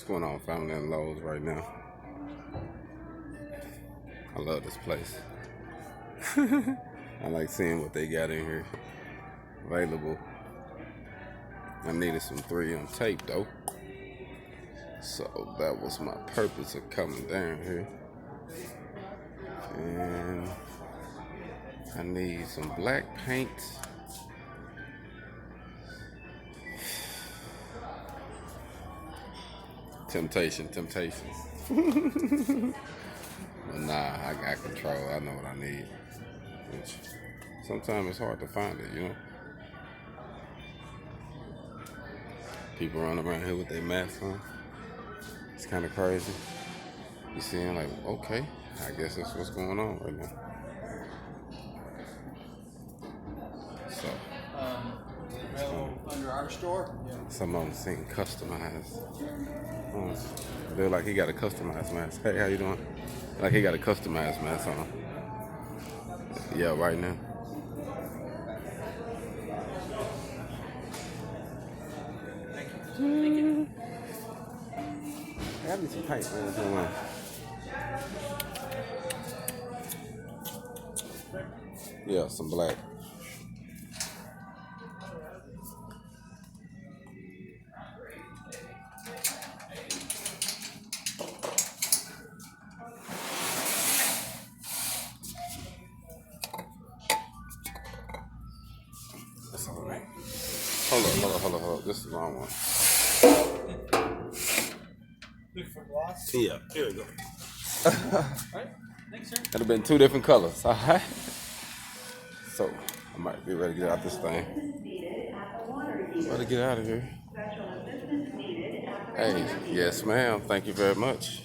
What's going on, family in Lowe's right now? I love this place. I like seeing what they got in here available. I needed some 3M tape though, so that was my purpose of coming down here. And I need some black paint. Temptation. But nah, I got control. I know what I need. Which sometimes it's hard to find it, you know. People run around here with their masks on. It's kind of crazy. You see them like, okay, I guess that's what's going on right now. So, under our store? Yeah. Some of them seem customized. They're like he got a customized mask. Hey, how you doing? Like he got a customized mask on. Yeah, right now. Thank you. I got me some paint, man. Yeah, some black. That's all right. Hold up. This is the wrong one. Looking for gloss? Yeah, here we go. Alright, thanks, sir. That'd have been 2 different colors. All right. So I might be ready to get out this thing. Ready to get out of here. Hey, yes, ma'am. Thank you very much.